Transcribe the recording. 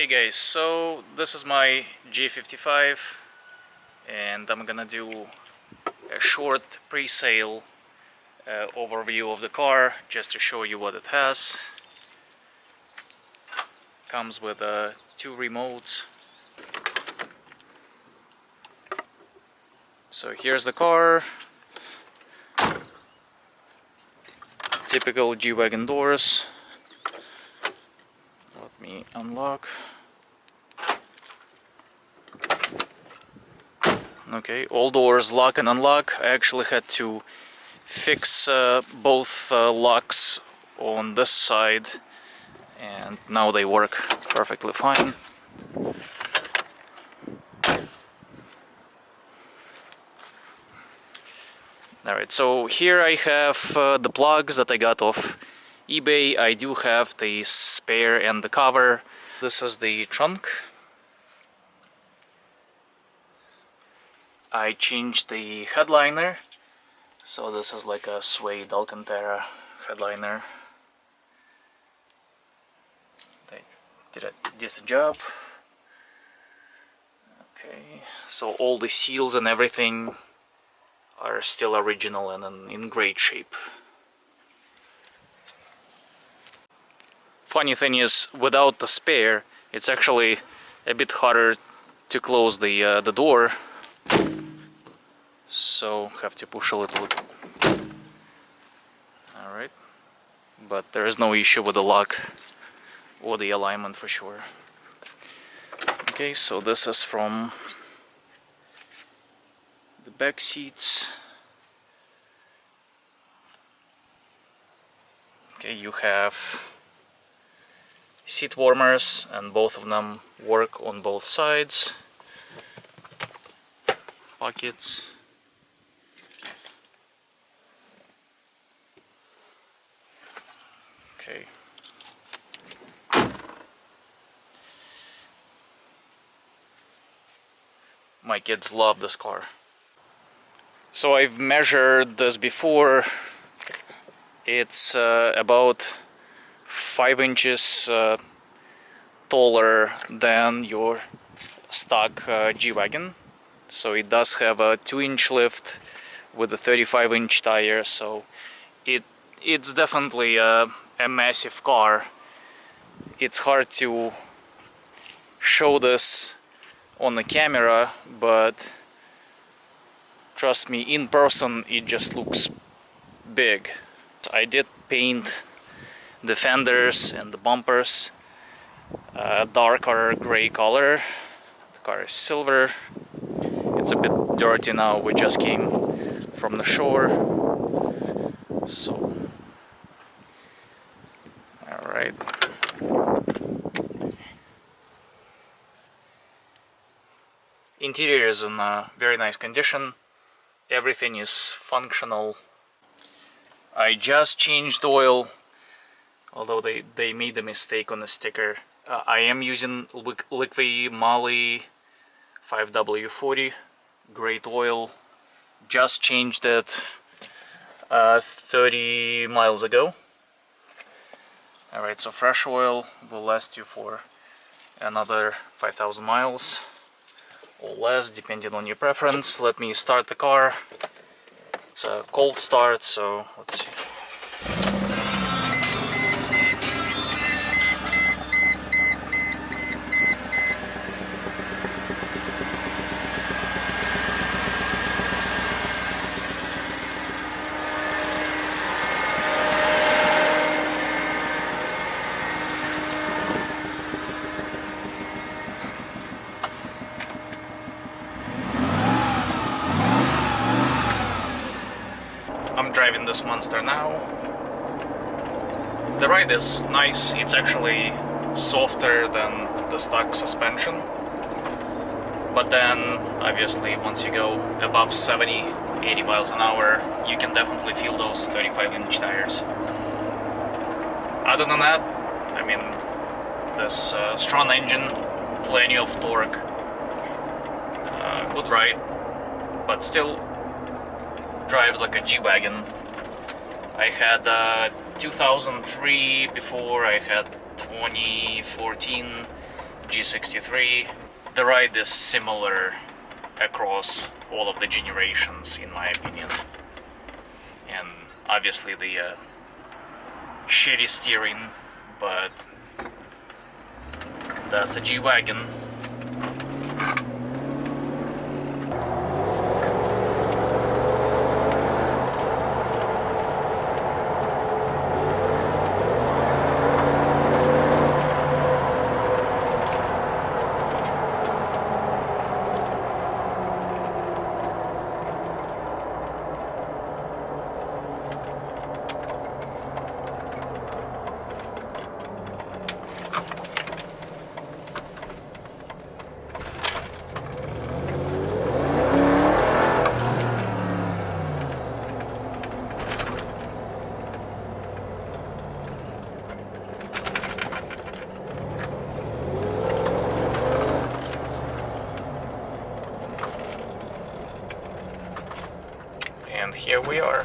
Hey guys, so this is my G55 and I'm gonna do a short pre-sale overview of the car just to show you what it has. Comes with two remotes. So here's the car. Typical G-Wagon doors. Let me unlock. Okay, all doors lock and unlock. I actually had to fix both locks on this side, and now they work perfectly fine. Alright, so here I have the plugs that I got off eBay. I do have the spare and the cover. This is the trunk. I changed the headliner, so this is like a suede Alcantara headliner. They did a decent job. Okay, so all the seals and everything are still original and in great shape. Funny thing is, without the spare, it's actually a bit harder to close the door. So have to push a little. Alright, but there is no issue with the lock or the alignment for sure. Okay, so this is from the back seats. Okay, you have seat warmers and both of them work on both sides. Pockets. Okay. My kids love this car. So I've measured this before. It's about 5 inches taller than your stock G-Wagon. So it does have a 2-inch lift with a 35-inch tire. So it's definitely a massive car. It's hard to show this on the camera, but trust me, in person it just looks big. I did paint the fenders and the bumpers a darker gray color. The car is silver. It's a bit dirty now, we just came from the shore. So alright. Interior is in a very nice condition. Everything is functional. I just changed oil, although they made a mistake on the sticker. I am using Liqui Moly 5W40, great oil. Just changed it 30 miles ago. Alright, so fresh oil will last you for another 5,000 miles or less, depending on your preference. Let me start the car. It's a cold start, so let's see. I'm driving this monster now. The ride is nice. It's actually softer than the stock suspension. But then, obviously, once you go above 70, 80 miles an hour, you can definitely feel those 35-inch tires. Other than that, I mean, this strong engine, plenty of torque, good ride, but still drives like a G-Wagon. I had 2003 before, I had 2014 G63. The ride is similar across all of the generations, in my opinion. And obviously the shitty steering, but that's a G-Wagon. And here we are.